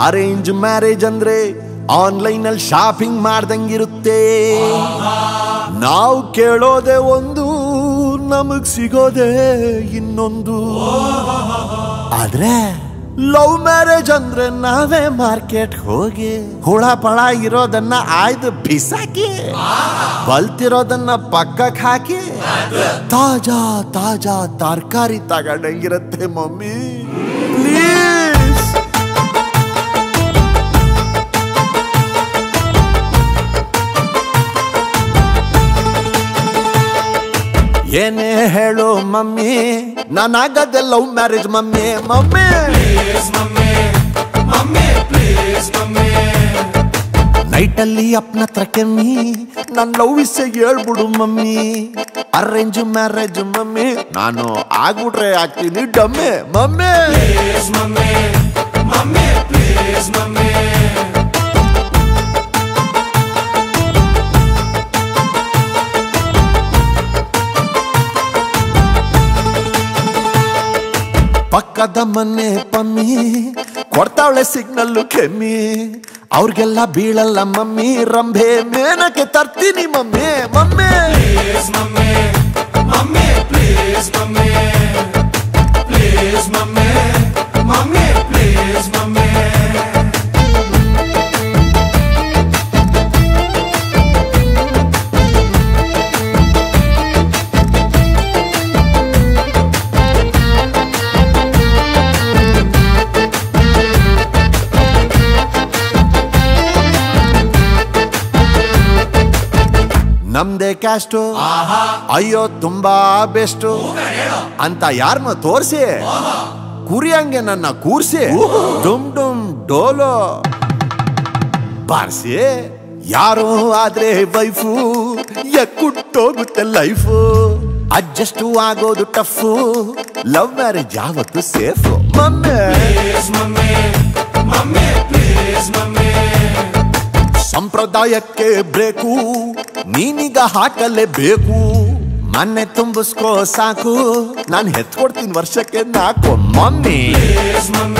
Arrange marriage ಅಂದ್ರೆ online ಅಲ್ಲಿ shopping ಮಾಡ್ದಂಗಿರುತ್ತೆ. ನಾವು ಕೇಳೋದೆ ಒಂದು, ನಮಗ್ ಸಿಗೋದೆ ಇನ್ನೊಂದು. ಆದ್ರೆ ಲವ್ ಮ್ಯಾರೇಜ್ ಅಂದ್ರೆ ನಾವೇ ಮಾರ್ಕೆಟ್ ಹೋಗಿ ಹುಳ ಪಳ ಇರೋದನ್ನ ಆಯ್ದು ಬಿಸಾಕಿ ಬಲ್ತಿರೋದನ್ನ ಪಕ್ಕಕ್ಕೆ ಹಾಕಿ ತಾಜಾ ತಾಜಾ ತರಕಾರಿ ತಗೊಂಡಂಗಿರತ್ತೆ ಮಮ್ಮಿ. ಪ್ಲೀಸ್ ಏನೇ ಹೇಳು ಮಮ್ಮಿ, ನಾನಾಗದೆ ಲವ್ ಮ್ಯಾರೇಜ್ ಮಮ್ಮಿ. ಮಮ್ಮಿ ನೈಟಲ್ಲಿ ಅಪ್ಪನ ಹತ್ರ ಕೆಮ್ಮಿ ನನ್ ಲವ್ ವಿಷಯ ಹೇಳ್ಬಿಡು ಮಮ್ಮಿ. ಅರೇಂಜ್ ಮ್ಯಾರೇಜ್ ಮಮ್ಮಿ, ನಾನು ಆಗ್ಬಿಟ್ರೆ ಆಗ್ತೀನಿ ಡಮ್ಮಿ. ಮಮ್ಮಿ ಪಕ್ಕದ ಮನೆ ಪಮ್ಮಿ ಕೊಡ್ತಾವಳೆ ಸಿಗ್ನಲ್ಲು ಕೆಮ್ಮಿ. ಅವ್ರಿಗೆಲ್ಲ ಬೀಳಲ್ಲ ಮಮ್ಮಿ, ರಂಭೆ ಮೇನಕ್ಕೆ ತರ್ತೀನಿ ಮಮ್ಮಿ. ಮಮ್ಮಿ ನಮ್ದೇ ಕ್ಯಾಸ್ಟು, ಅಯ್ಯೋ ತುಂಬಾ ಬೆಸ್ಟು ಅಂತ ಯಾರನ್ನ ತೋರ್ಸಿ ಕುರಿಯಂಗೆ ನನ್ನ ಕೂರ್ಸಿ ಡುಮ್ ಡುಮ್ ಡೋಲೋ ಬಾರ್ಸಿ. ಯಾರೋ ಆದ್ರೆ ವೈಫು ಎಕ್ಕುಟ್ಟೋಗುತ್ತೆ ಲೈಫು. ಅಡ್ಜಸ್ಟ್ ಆಗೋದು ಟಫು, ಲವ್ ಮ್ಯಾರೇಜ್ ಯಾವತ್ತು ಸೇಫು. ಸಂಪ್ರದಾಯಕ್ಕೆ ಬ್ರೇಕು, ನೀನೀಗ ಹಾಕಲೇಬೇಕು. ಮನೆ ತುಂಬಿಸ್ಕೋ ಸಾಕು, ನಾನು ಹೆತ್ಕೊಡ್ತೀನಿ ವರ್ಷಕ್ಕೆ 4. Mummy Please, mommy.